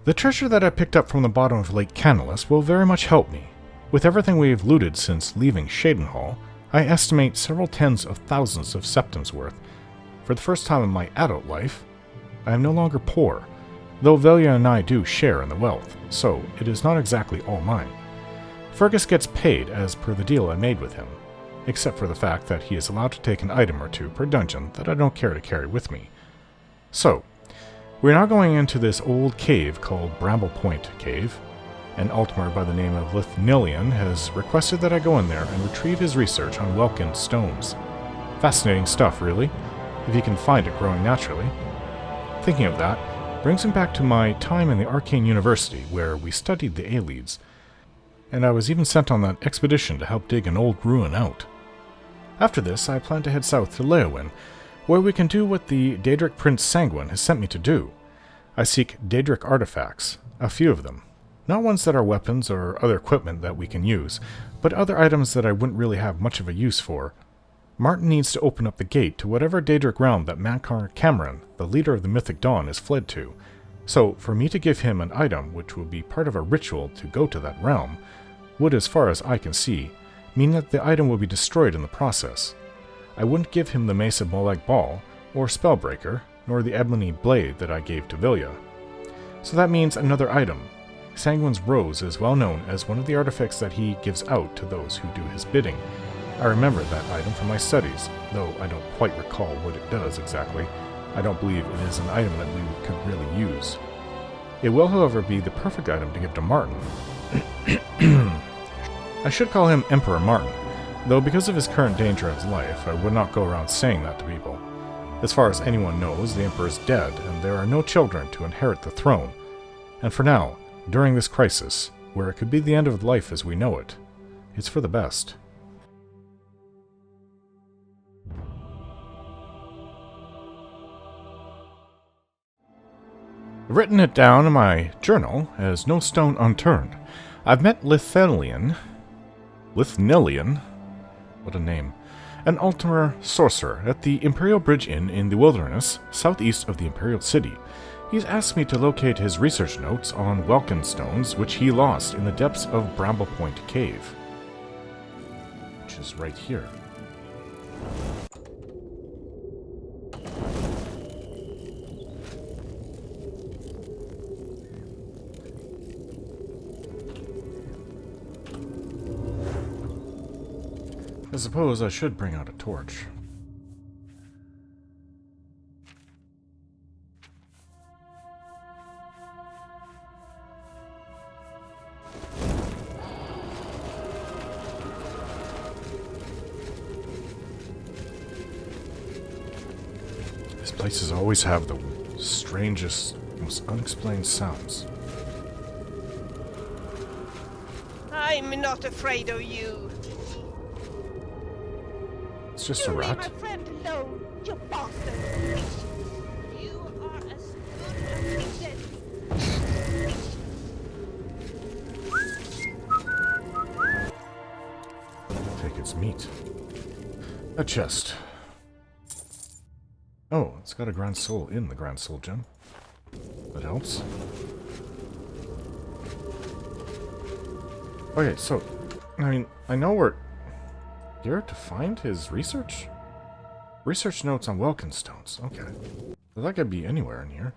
The treasure that I picked up from the bottom of Lake Canalus will very much help me. With everything we've looted since leaving Shadenhall, I estimate several tens of thousands of septims worth. For the first time in my adult life, I am no longer poor, though Velia and I do share in the wealth, so it is not exactly all mine. Fergus gets paid as per the deal I made with him, except for the fact that he is allowed to take an item or two per dungeon that I don't care to carry with me. So, we're now going into this old cave called Bramblepoint Cave. An Altmer by the name of Lithnilian has requested that I go in there and retrieve his research on Welkin stones. Fascinating stuff, really, if you can find it growing naturally. Thinking of that brings me back to my time in the Arcane University, where we studied the Aelids, and I was even sent on that expedition to help dig an old ruin out. After this, I plan to head south to Leowyn, where we can do what the Daedric Prince Sanguine has sent me to do. I seek Daedric artifacts, a few of them. Not ones that are weapons or other equipment that we can use, but other items that I wouldn't really have much of a use for. Martin needs to open up the gate to whatever Daedric realm that Mankar Cameron, the leader of the Mythic Dawn, has fled to. So, for me to give him an item which will be part of a ritual to go to that realm, would, as far as I can see, mean that the item will be destroyed in the process. I wouldn't give him the Mace of Molag Bal, or Spellbreaker, nor the Ebony Blade that I gave to Vilya. So that means another item. Sanguine's Rose is well known as one of the artifacts that he gives out to those who do his bidding. I remember that item from my studies, though I don't quite recall what it does exactly. I don't believe it is an item that we could really use. It will, however, be the perfect item to give to Martin. I should call him Emperor Martin, though because of his current danger of his life, I would not go around saying that to people. As far as anyone knows, the Emperor is dead, and there are no children to inherit the throne. And for now, during this crisis, where it could be the end of life as we know it, it's for the best. I've written it down in my journal as no stone unturned. I've met Lithnilian, what a name, an Altmer sorcerer at the Imperial Bridge Inn in the wilderness, southeast of the Imperial City. He's asked me to locate his research notes on Welkin stones, which he lost in the depths of Bramblepoint Cave, which is right here. I suppose I should bring out a torch. These places always have the strangest, most unexplained sounds. I'm not afraid of you. It's just a rat. Leave my friend alone, you bastard! You are as good as dead. Take its meat. A chest. Oh, it's got a Grand Soul in the Grand Soul gem. That helps. Okay, so, I mean, I know we're here to find his research? Research notes on Welkin stones. Okay. Well, that could be anywhere in here.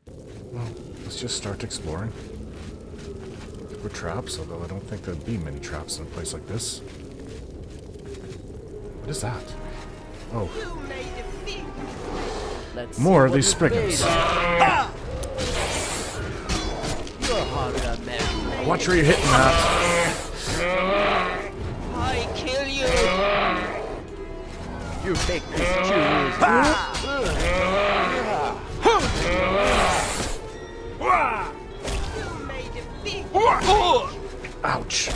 Well, let's just start exploring. Look for traps, although I don't think there'd be many traps in a place like this. What is that? Oh. More of these spriggans. Watch where you're hitting that. I kill you. You take this jewels. You made a big Ouch.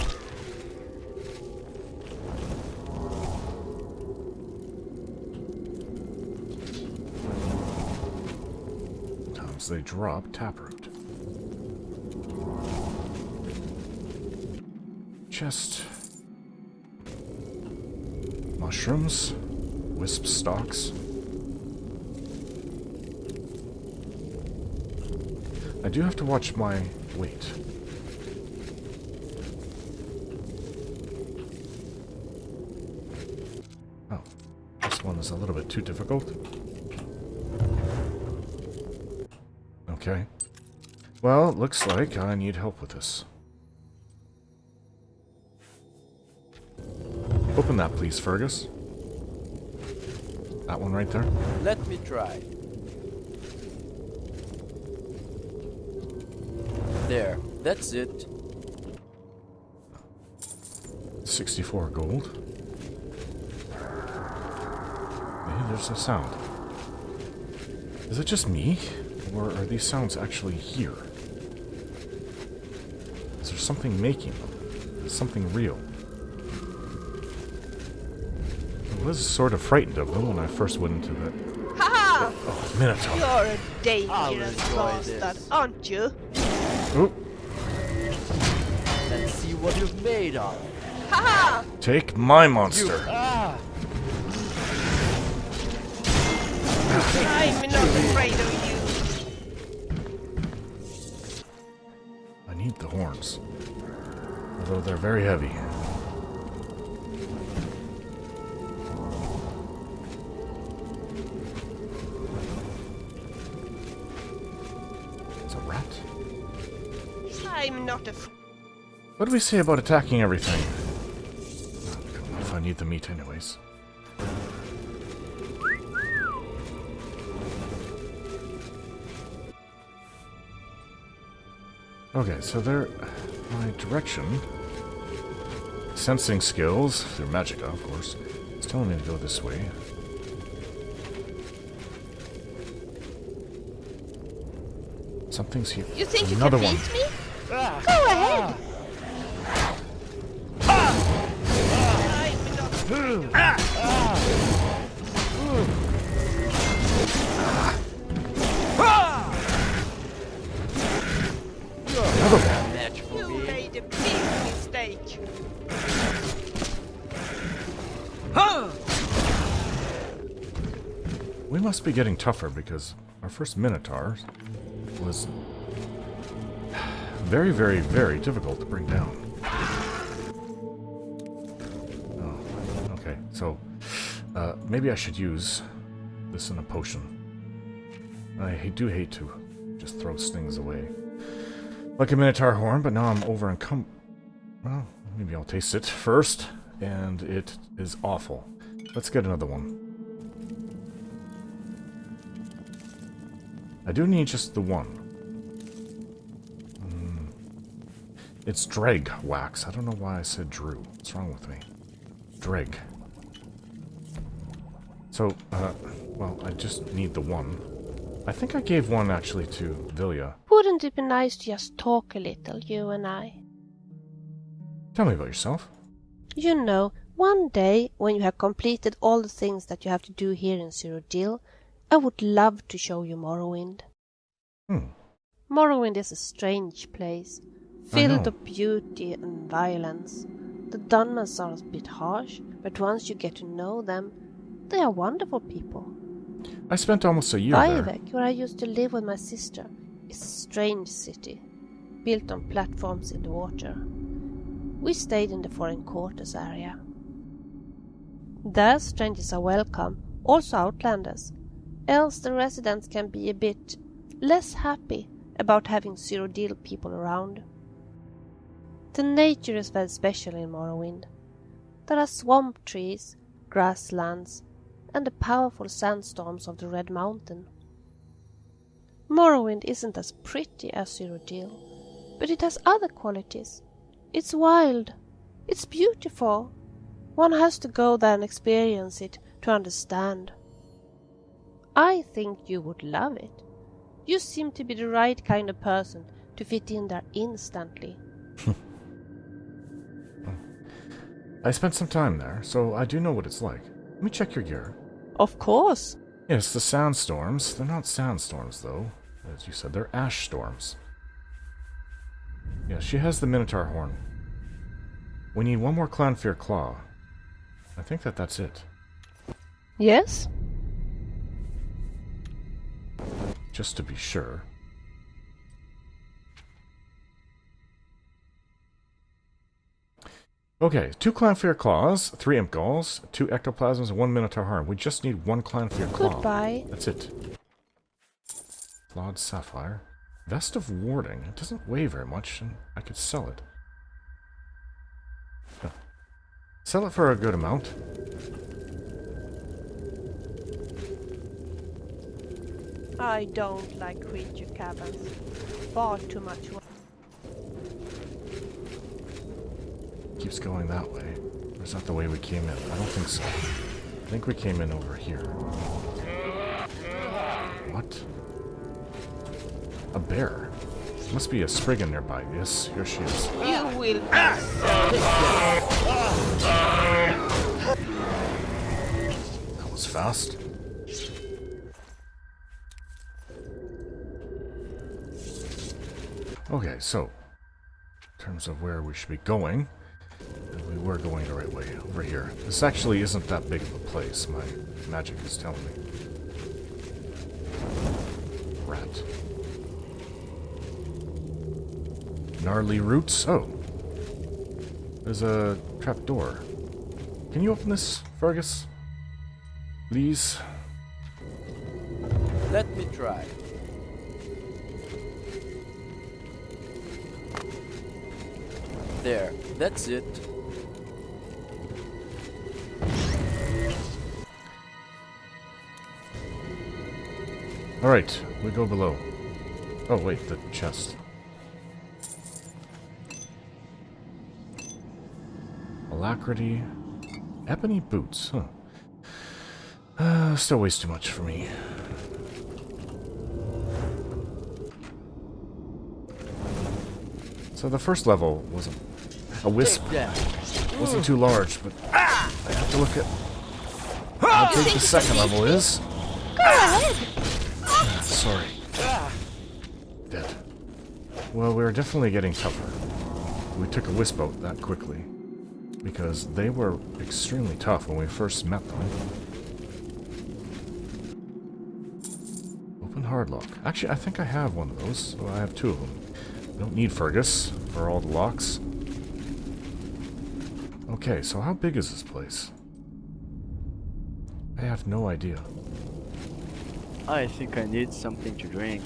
Sometimes they drop taproot. Chest. Mushrooms. Wisp stalks. I do have to watch my weight. Oh, this one is a little bit too difficult. Okay. Well, looks like I need help with this. Open that, please, Fergus. That one right there. Let me try. There, that's it. 64 gold. Hey, there's a sound. Is it just me? Or are these sounds actually here? Is there something making them? Something real? I was sort of frightened of them when I first went into that. Haha! Oh, Minotaur. You're a I'll dangerous enjoy bastard, this. aren't you? Oop. Let's see what you've made of. Haha! Take my monster. I'm not afraid of you. I need the horns. Although they're very heavy. It's a rat. I'm not afraid. What do we say about attacking everything? I don't know if I need the meat anyways. Okay, so there, my direction, sensing skills, through Magica, of course, it's telling me to go this way. Something's here. You think Another you can one. beat me? Go ahead! I'm not Another one. Match for You me. made a big mistake. We must be getting tougher because our first Minotaur was very, very, very difficult to bring down. Oh, okay. So, maybe I should use this in a potion. I do hate to just throw things away. Like a Minotaur horn, but now I'm over encumbered. Well, maybe I'll taste it first, and it is awful. Let's get another one. I do need just the one. It's Dreg wax. I don't know why I said Drew. What's wrong with me? Dreg. So, well, I just need the one. I think I gave one actually to Vilya. Wouldn't it be nice to just talk a little, you and I? Tell me about yourself. You know, one day, when you have completed all the things that you have to do here in Cyrodiil, I would love to show you Morrowind. Morrowind is a strange place, filled of beauty and violence. The Dunmans are a bit harsh, but once you get to know them, they are wonderful people. I spent almost a year there. Bayvek, where I used to live with my sister, is a strange city, built on platforms in the water. We stayed in the foreign quarters area. There strangers are welcome, also outlanders, else the residents can be a bit less happy about having Cyrodiil people around. The nature is very special in Morrowind. There are swamp trees, grasslands, and the powerful sandstorms of the Red Mountain. Morrowind isn't as pretty as Cyrodiil, but it has other qualities. It's wild. It's beautiful. One has to go there and experience it to understand. I think you would love it. You seem to be the right kind of person to fit in there instantly. I spent some time there, so I do know what it's like. Let me check your gear. Of course. Yes, the sandstorms. They're not sandstorms, though. As you said, they're ash storms. Yeah, she has the Minotaur horn. We need one more Clanfear claw. I think that's it. Yes? Just to be sure. Okay, 2 Clanfear Claws, 3 Imp Galls, 2 Ectoplasms, and 1 Minotaur Harm. We just need 1 Clanfear Claw. Goodbye. That's it. Flawed Sapphire. Vest of Warding. It doesn't weigh very much, and I could sell it. Huh. Sell it for a good amount. I don't like creature caverns. Far too much work. Keeps going that way. Or is that the way we came in? I don't think so. I think we came in over here. What? A bear. Must be a Spriggan nearby. Yes, here she is. You will be That was fast. Okay, so, in terms of where we should be going, we were going the right way, over here. This actually isn't that big of a place, my magic is telling me. Rat. Gnarly roots? Oh. There's a trap door. Can you open this, Fergus? Please? Let me try. There, that's it. Alright, we go below. Oh wait, the chest. Alacrity. Ebony boots, huh. Still weighs too much for me. So the first level was a wisp. Wasn't too large, but I have to look at how big the second level is. Go ahead. Sorry. Dead. Well, we're definitely getting tougher. We took a wisp out that quickly, because they were extremely tough when we first met them. Open hardlock. Actually, I think I have one of those, so I have 2 of them. I don't need Fergus for all the locks. Okay, so how big is this place? I have no idea. I think I need something to drink.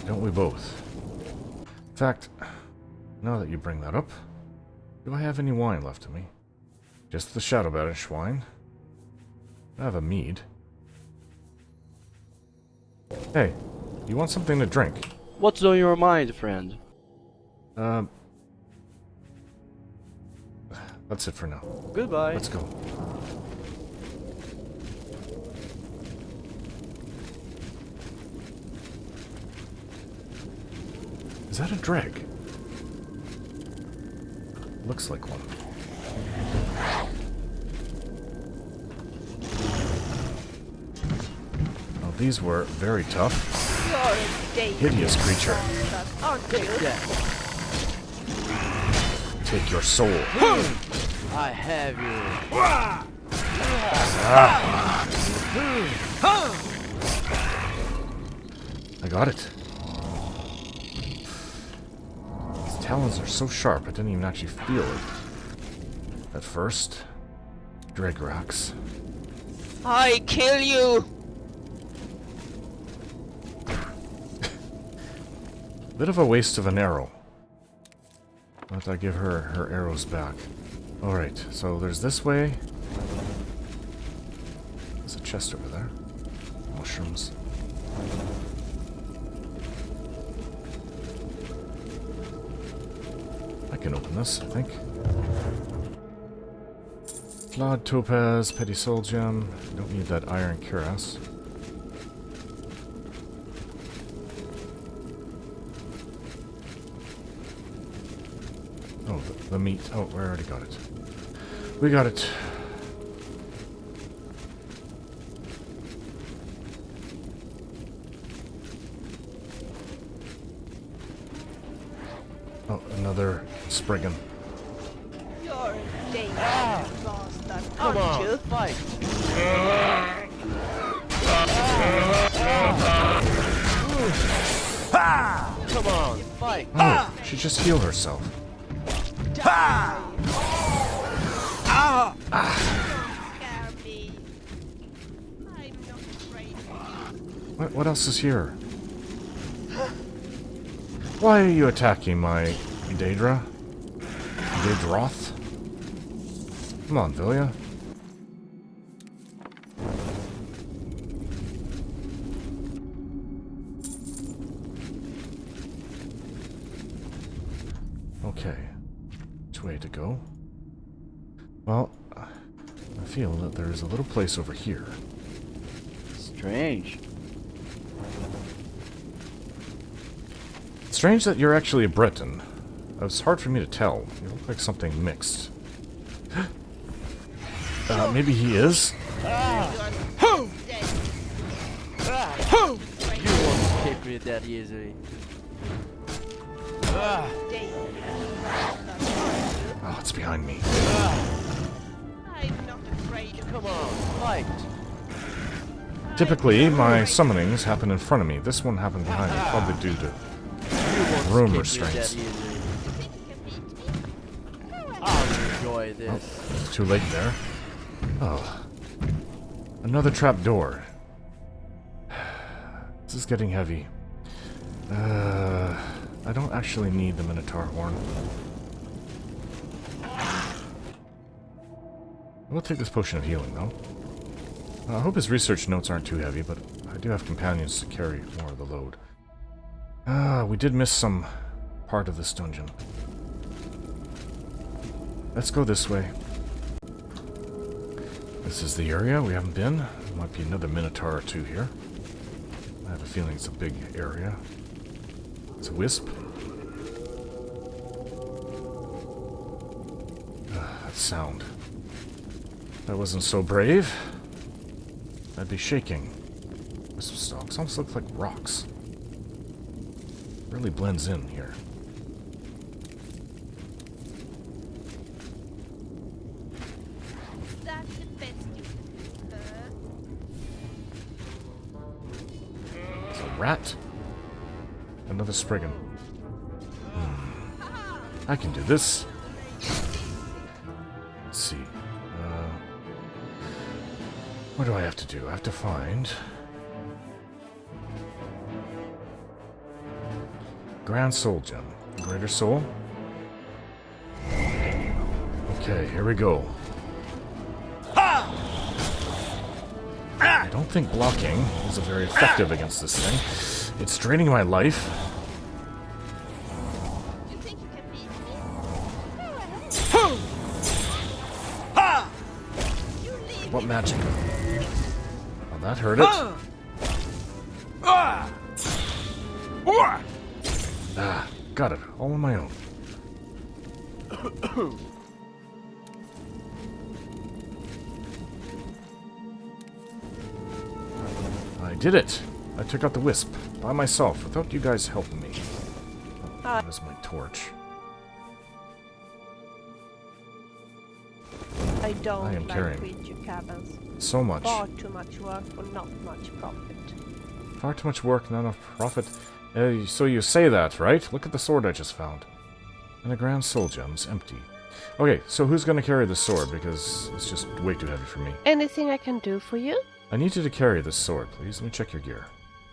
Don't we both? In fact, now that you bring that up, do I have any wine left in me? Just the Shadow Banish wine. I have a mead. Hey, you want something to drink? What's on your mind, friend? That's it for now. Goodbye. Let's go. Is that a dreg? Looks like one. Well, these were very tough. You're a dangerous Hideous creature. bastard, aren't you? Take your soul. I have you. I got it. These talons are so sharp, I didn't even actually feel it. At first. Dreg rocks. I kill you! Bit of a waste of an arrow. But I give her her arrows back. Alright, so there's this way. There's a chest over there. Mushrooms. I can open this, I think. Clawed Topaz, Petty Soul Gem. Don't need that Iron Cuirass. Oh, the meat. Oh, we already got it. We got it. Oh, another Spriggan. You're a dangerous bastard, Come aren't on, you? fight. Come on, fight. Oh, she just healed herself. Die! Don't scare me. I'm not afraid of you. What else is here? Why are you attacking my Daedra? Daedroth? Come on, Vilya. Okay. Which way to go? Well, I feel that there is a little place over here. Strange. Strange that you're actually a Breton. It's hard for me to tell. You look like something mixed. Maybe he is? You won't escape me that easily. Oh, it's behind me. I'm not afraid of Come on, fight. Typically, my summonings happen in front of me. This one happened behind me, probably due to You room won't restraints. escape me that easily. you. Think you can beat me? I'll enjoy Oh, this. it's too late there. Oh. Another trap door. This is getting heavy. I don't actually need the Minotaur horn. We'll take this potion of healing, though. I hope his research notes aren't too heavy, but I do have companions to carry more of the load. We did miss some part of this dungeon. Let's go this way. This is the area we haven't been. There might be another Minotaur or two here. I have a feeling it's a big area. It's a wisp. That sound. That wasn't so brave. I'd be shaking. Wisp stalks almost look like rocks. Really blends in here. That's the best you can do, It's a rat. Another Spriggan. I can do this. Let's see. What do I have to do? I have to find... Grand Soul Gem. Greater Soul. Okay, here we go. I don't think blocking is very effective against this thing. It's draining my life. You think you can beat me? You leave What me. magic? Oh, that hurt it. Ah, got it. All on my own. I did it. I took out the wisp by myself without you guys helping me. Oh, that was my torch. I don't I am like carrying. creature cabins. So much. Far too much work for not much profit. Far too much work, not enough profit. So you say that, right? Look at the sword I just found. And the Grand Soul Gem's empty. Okay, so who's gonna carry the sword? Because it's just way too heavy for me. Anything I can do for you? I need you to carry this sword, please. Let me check your gear.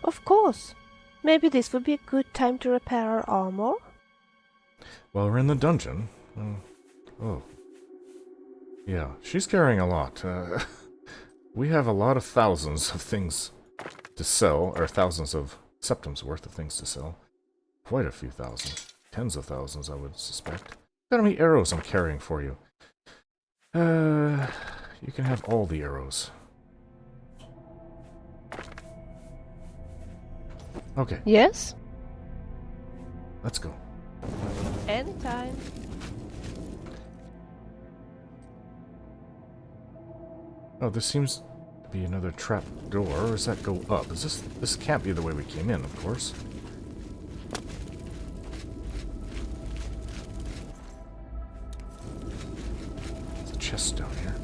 Of course. Maybe this would be a good time to repair our armor. Well, we're in the dungeon. Oh. Yeah, she's carrying a lot. We have a lot of thousands of things to sell, or thousands of septums worth of things to sell. Quite a few thousand. Tens of thousands, I would suspect. Look how many arrows I'm carrying for you. You can have all the arrows. Okay, Yes? let's go. Anytime. Oh, this seems to be another trap door. Or does that go up? This can't be the way we came in, of course. There's a chest down here.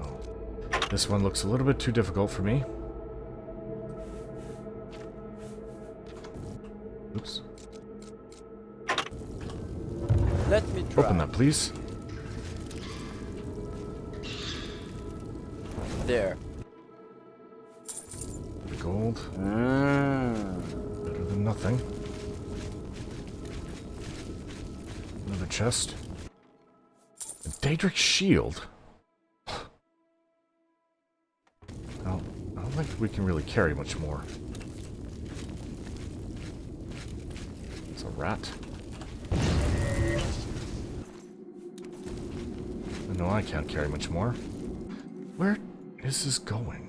Oh. This one looks a little bit too difficult for me. Oops. Let me try. Open that, please. There. Gold. Ah. Better than nothing. Another chest. A Daedric shield. Well, I don't think we can really carry much more. It's a rat. I know I can't carry much more. Where is this going?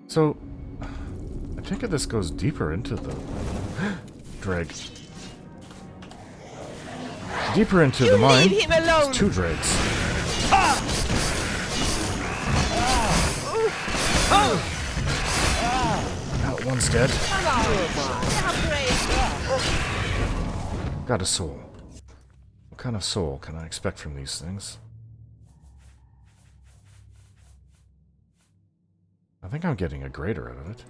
So, I take it this goes deeper into the drag. Deeper into the mine. Leave him alone! It's 2 dregs. That one's dead. Come on! How brave! Got a soul. What kind of soul can I expect from these things? I think I'm getting a greater out of it.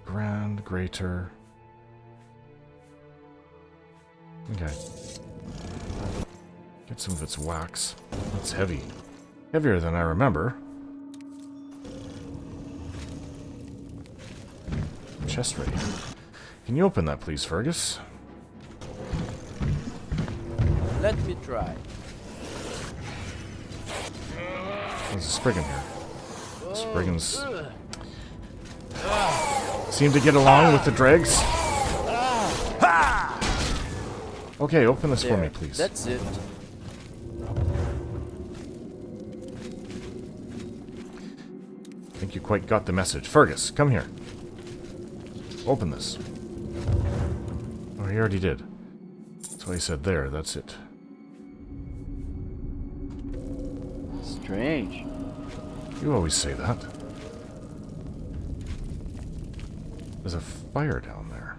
Grand, greater. Okay. Get some of its wax. That's heavy. Heavier than I remember. Chest ready. Can you open that, please, Fergus? Let me try. There's a Spriggan here. Spriggans seem to get along with the dregs. Okay, open this for me, please. That's it. I think you quite got the message. Fergus, come here. Open this. Oh, he already did. That's what he said there. That's it. Strange. You always say that. There's a fire down there.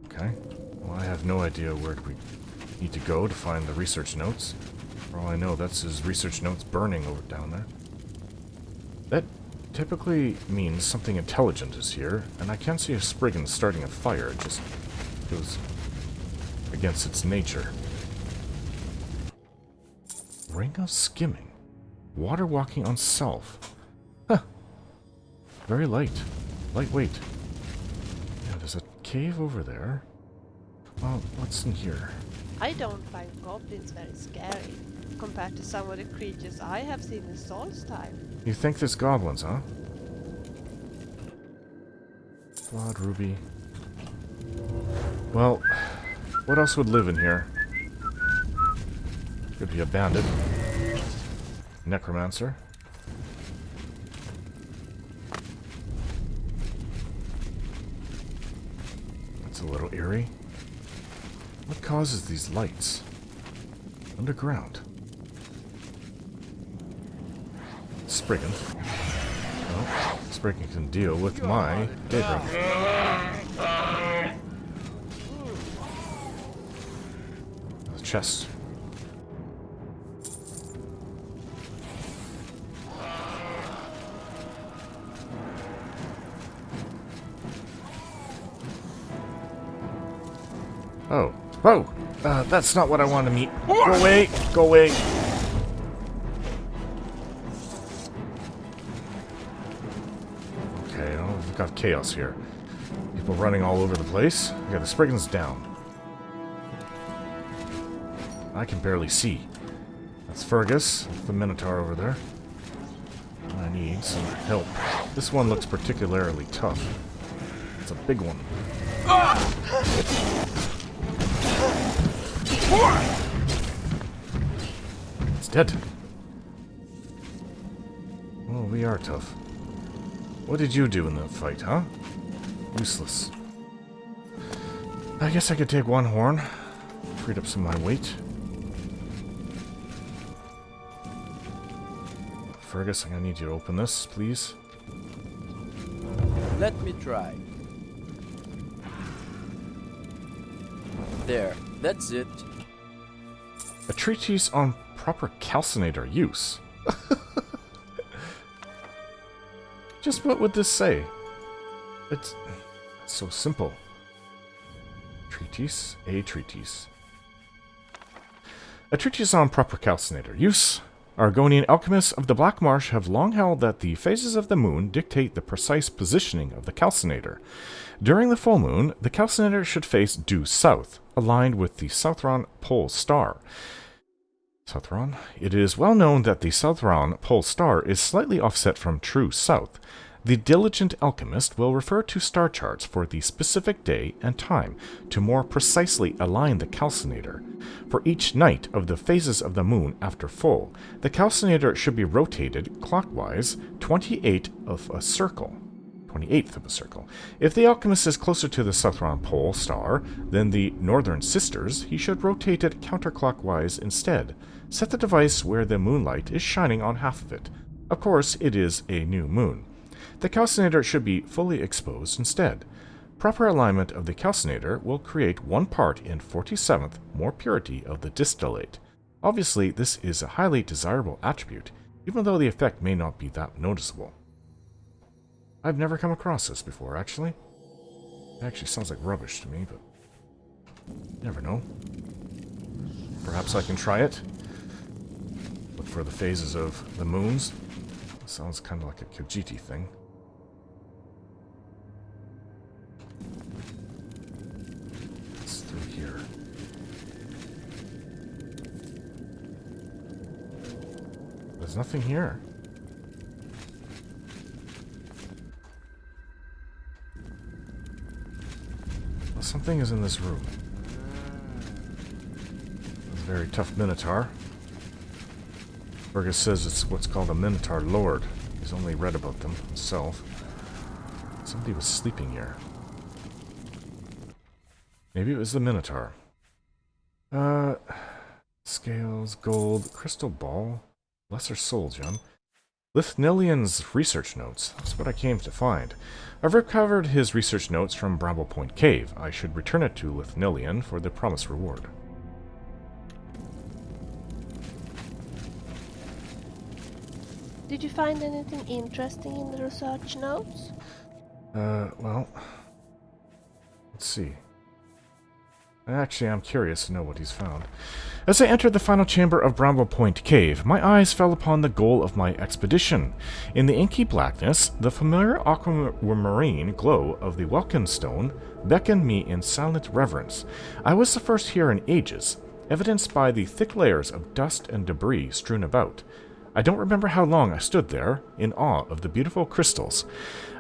Okay. Well, I have no idea where we need to go to find the research notes. For all I know, that's his research notes burning over down there. That typically means something intelligent is here, and I can't see a Spriggan starting a fire. It just goes against its nature. Ring of skimming. Water walking on self. Huh. Very light. Lightweight. Yeah, there's a cave over there. Well, what's in here? I don't find goblins very scary compared to some of the creatures I have seen in Saul's time. You think there's goblins, huh? Blood ruby. Well, what else would live in here? Could be a bandit. Necromancer. That's a little eerie. What causes these lights? Underground. Spriggan. Well, Spriggan can deal with my Daedric. The chest. Oh. Whoa! That's not what I wanted to meet. Go away! Go away! Okay, oh, we've got chaos here. People running all over the place. Yeah, the Spriggan's down. I can barely see. That's Fergus, the Minotaur over there. I need some help. This one looks particularly tough. It's a big one. It's dead. Oh, we are tough. What did you do in the fight, huh? Useless. I guess I could take one horn. Freed up some of my weight. Fergus, I'm gonna need you to open this, please. Let me try. There, that's it. A treatise on proper calcinator use. Just what would this say? It's so simple. Treatise, a treatise. A treatise on proper calcinator use. Argonian alchemists of the Black Marsh have long held that the phases of the moon dictate the precise positioning of the calcinator. During the full moon, the calcinator should face due south, aligned with the Southron pole star. Southron? It is well known that the Southron pole star is slightly offset from true south. The diligent alchemist will refer to star charts for the specific day and time to more precisely align the calcinator. For each night of the phases of the moon after full, the calcinator should be rotated clockwise 28th of a circle. If the alchemist is closer to the Southron pole star than the northern sisters, he should rotate it counterclockwise instead. Set the device where the moonlight is shining on half of it. Of course, it is a new moon. The calcinator should be fully exposed instead. Proper alignment of the calcinator will create 1 part in 47th more purity of the distillate. Obviously, this is a highly desirable attribute, even though the effect may not be that noticeable. I've never come across this before, actually. It actually sounds like rubbish to me, but you never know. Perhaps I can try it. Look for the phases of the moons. Sounds kind of like a Khajiit thing. It's through here. There's nothing here. Well, something is in this room. It's a very tough minotaur. Fergus says it's what's called a Minotaur Lord. He's only read about them himself. Somebody was sleeping here. Maybe it was the Minotaur. Scales, gold, crystal ball, lesser soul gem. Lithnilian's research notes. That's what I came to find. I've recovered his research notes from Bramblepoint Cave. I should return it to Lithnilian for the promised reward. Did you find anything interesting in the research notes? Well, let's see. Actually, I'm curious to know what he's found. As I entered the final chamber of Bramblepoint Cave, my eyes fell upon the goal of my expedition. In the inky blackness, the familiar aquamarine glow of the Welkin stone beckoned me in silent reverence. I was the first here in ages, evidenced by the thick layers of dust and debris strewn about. I don't remember how long I stood there, in awe of the beautiful crystals,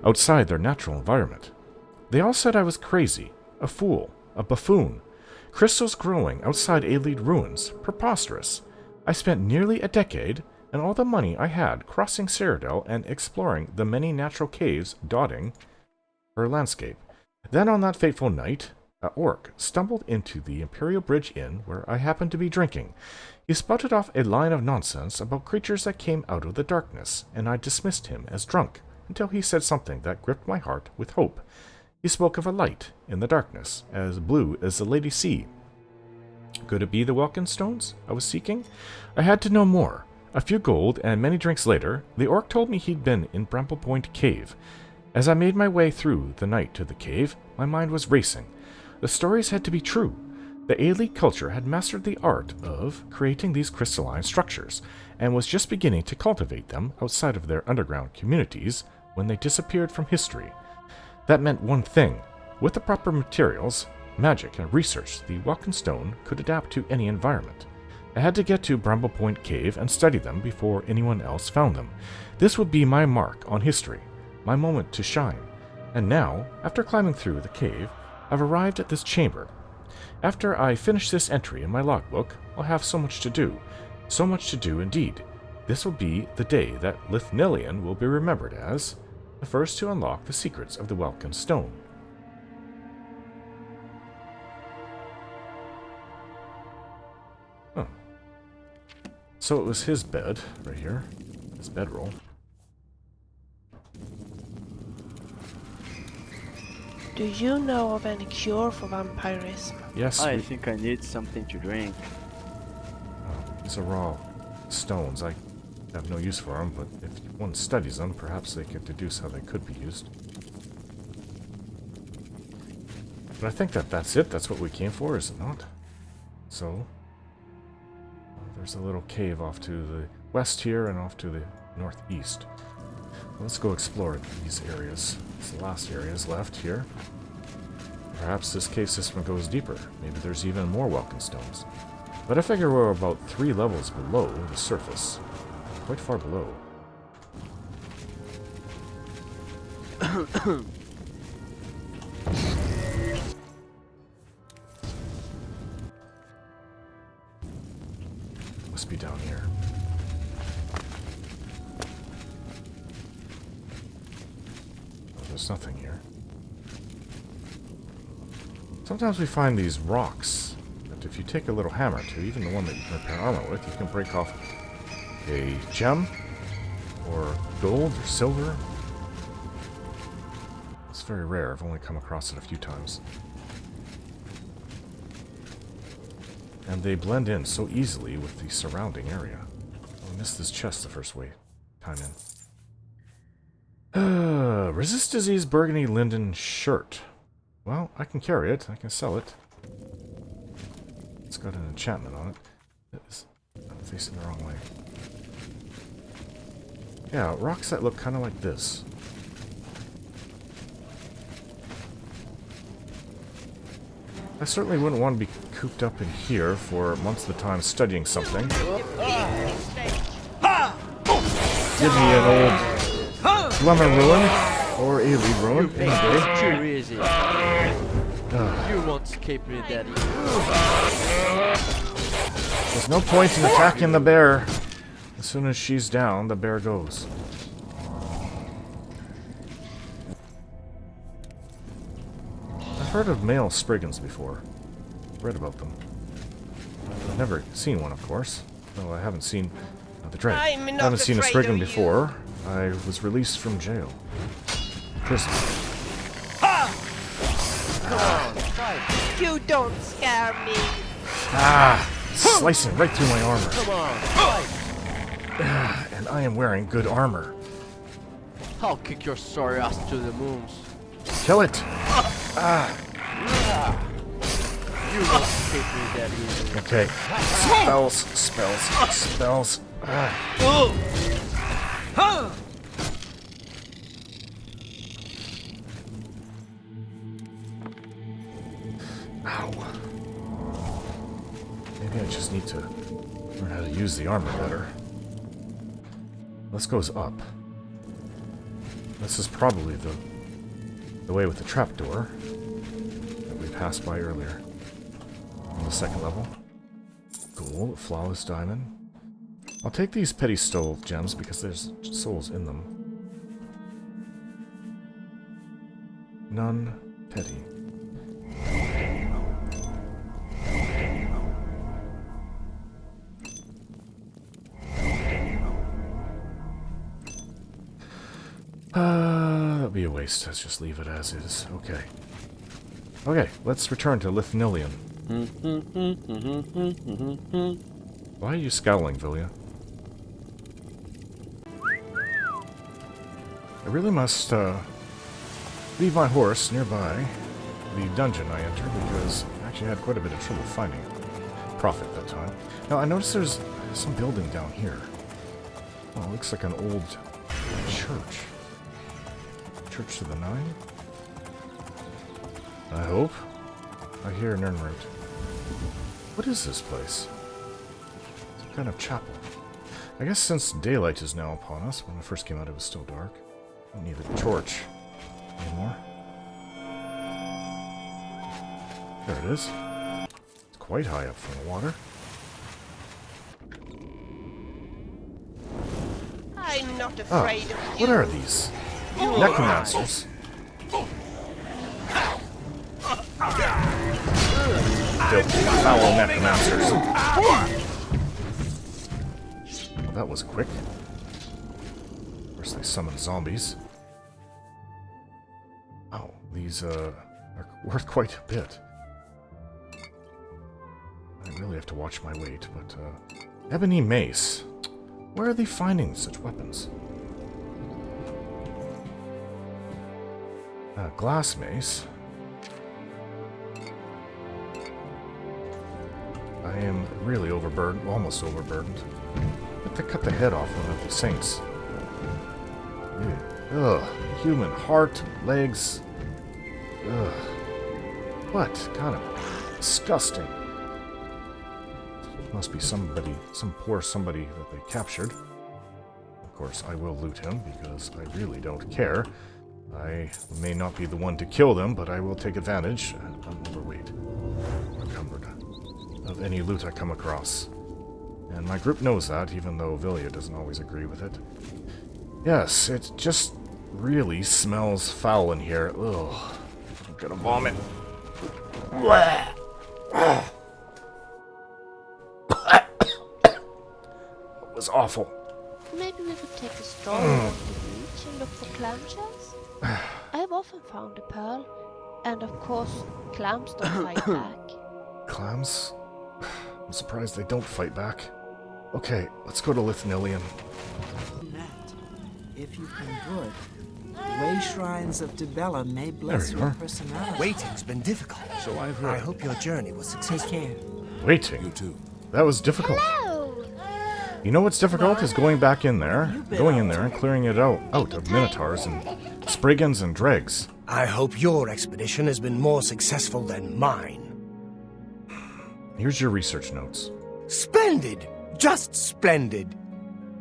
outside their natural environment. They all said I was crazy, a fool, a buffoon. Crystals growing outside Aelid ruins, preposterous. I spent nearly a decade, and all the money I had, crossing Cyrodiil and exploring the many natural caves dotting her landscape. Then on that fateful night, a orc stumbled into the Imperial Bridge Inn where I happened to be drinking. He spouted off a line of nonsense about creatures that came out of the darkness, and I dismissed him as drunk, until he said something that gripped my heart with hope. He spoke of a light in the darkness, as blue as the Lady Sea. Could it be the Welkin stones I was seeking? I had to know more. A few gold and many drinks later, the orc told me he'd been in Bramblepoint Cave. As I made my way through the night to the cave, my mind was racing. The stories had to be true. The Aelid culture had mastered the art of creating these crystalline structures, and was just beginning to cultivate them outside of their underground communities when they disappeared from history. That meant one thing. With the proper materials, magic, and research, the Welkin stone could adapt to any environment. I had to get to Bramblepoint Cave and study them before anyone else found them. This would be my mark on history, my moment to shine. And now, after climbing through the cave, I've arrived at this chamber. After I finish this entry in my logbook, I'll have so much to do. So much to do indeed. This will be the day that Lithnilian will be remembered as the first to unlock the secrets of the Welkin stone. Huh. So it was his bed, right here. His bedroll. Do you know of any cure for vampirism? Yes, I think I need something to drink. It's a raw stones. I have no use for them, but if one studies them, perhaps they could deduce how they could be used. But I think that's it. That's what we came for, is it not? So, there's a little cave off to the west here and off to the northeast. Let's go explore these areas. It's the last areas left here. Perhaps this cave system goes deeper. Maybe there's even more welcome stones. But I figure we're about 3 levels below the surface. Quite far below. Must be down here. Oh, there's nothing here. Sometimes we find these rocks that if you take a little hammer to, even the one that you can repair armor with, you can break off a gem or gold or silver. It's very rare. I've only come across it a few times. And they blend in so easily with the surrounding area. I missed this chest the first time in. Resist disease burgundy linden shirt. Well, I can carry it. I can sell it. It's got an enchantment on it. I'm facing the wrong way. Yeah, rocks that look kind of like this. I certainly wouldn't want to be cooped up in here for months at a time studying something. Give me an old lemon ruin or a lead ruin any day. Too easy. You won't escape me, Daddy. There's no point in attacking the bear. As soon as she's down, the bear goes. I've heard of male Spriggans before. Read about them. I've never seen one, of course. No, I haven't seen the dread. I haven't seen a Spriggan before. I was released from jail. Prison. You don't scare me. Slicing right through my armor. Come on, fight. And I am wearing good armor. I'll kick your sorry ass to the moons. Kill it! You won't escape me that easy. Okay. Spells. Ow. Maybe I just need to learn how to use the armor better. This goes up. This is probably the way with the trapdoor that we passed by earlier. On the second level. Gold, flawless diamond. I'll take these petty stove gems because there's souls in them. None petty. That'll be a waste. Let's just leave it as is. Okay. Okay, let's return to Lithnilian. Why are you scowling, Vilya? I really must leave my horse nearby the dungeon I entered because I actually had quite a bit of trouble finding Prophet that time. Now, I noticed there's some building down here. Oh, it looks like an old church. Church to the Nine? I hope. I hear an route. What is this place? Some kind of chapel. I guess since daylight is now upon us, when I first came out it was still dark. I don't need a torch anymore. There it is. It's quite high up from the water. I'm not afraid of you. What are these? Necromancers. Filthy, foul necromancers. Well, that was quick. Of course, they summoned zombies. Oh, these are worth quite a bit. I really have to watch my weight, but ebony mace. Where are they finding such weapons? Glass mace. I am really overburdened, almost overburdened. I have to cut the head off one of the saints. Ugh. Human heart, legs. Ugh. What? God, disgusting. Must be somebody, some poor somebody that they captured. Of course, I will loot him because I really don't care. I may not be the one to kill them, but I will take advantage. I'm overweight. Encumbered of any loot I come across. And my group knows that, even though Vilya doesn't always agree with it. Yes, it just really smells foul in here. Ugh. I'm gonna vomit. It was awful. Maybe we could take a stroll along the beach and look for clam shells? I've often found a pearl, and of course, clams don't fight back. Clams? I'm surprised they don't fight back. Okay, let's go to Lithnilian. That, if you've been good, way shrines of Dibella may bless There you your are. personality. Waiting's been difficult. So I've I heard. hope your journey was Take successful. care. Waiting. You too. That was difficult. Hello! You know what's difficult is going back in there, going in there and clearing it out of minotaurs and spriggans and dregs. I hope your expedition has been more successful than mine. Here's your research notes. Splendid! Just splendid!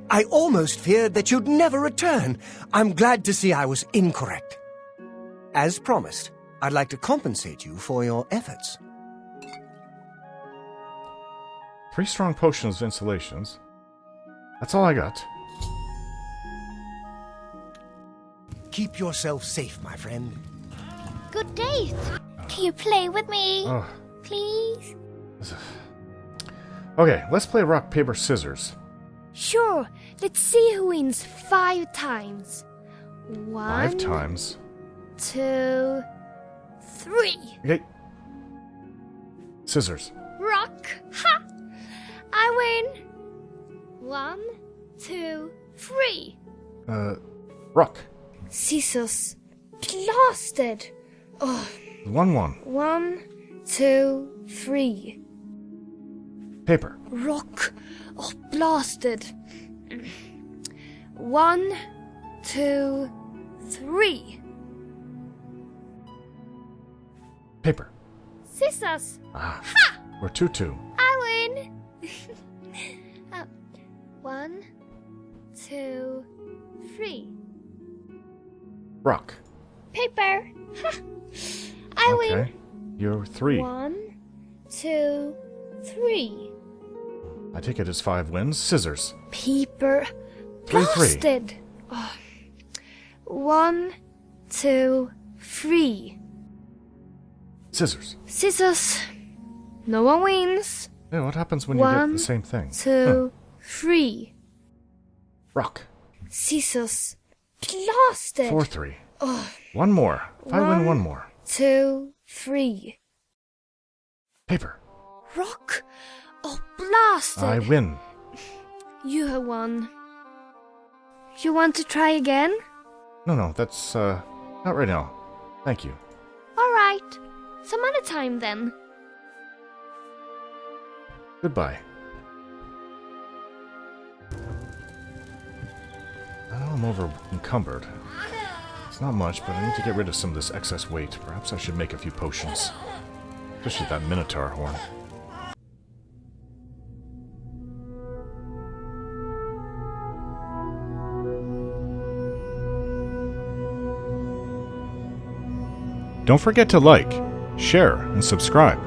I almost feared that you'd never return. I'm glad to see I was incorrect. As promised, I'd like to compensate you for your efforts. 3 strong potions of insulations. That's all I got. Keep yourself safe, my friend. Good date. Can you play with me? Ugh. Please? Okay, let's play rock, paper, scissors. Sure. Let's see who wins 5 times. 1, 5 times. 2, 3. Okay. Scissors. Rock. Ha! I win. 1, 2, 3. Rock. Scissors. Blasted. Oh, 1-1. 1, 2, 3. Paper. Rock. Oh, blasted. 1, 2, 3. Paper. Scissors. Ah. We're 2-2. I win. 1, 2, 3. Rock. Paper. I Okay. win. You're 3. 1, 2, 3. I take it as 5 wins. Scissors. Paper. 3-3. Blasted. Oh. 1, 2, 3. Scissors. Scissors. No one wins. Yeah, what happens when you get 1, the same thing? 2, 3. Rock. Scissors. Blasted. 4-3. Oh. 1 more. If I win 1, 1 more. 2, 3. Paper. Rock. Oh, blasted. I win. You have won. You want to try again? No, that's, not right now. Thank you. Alright. Some other time then. Goodbye. I know I'm over encumbered. It's not much, but I need to get rid of some of this excess weight. Perhaps I should make a few potions. Especially that Minotaur horn. Don't forget to like, share, and subscribe.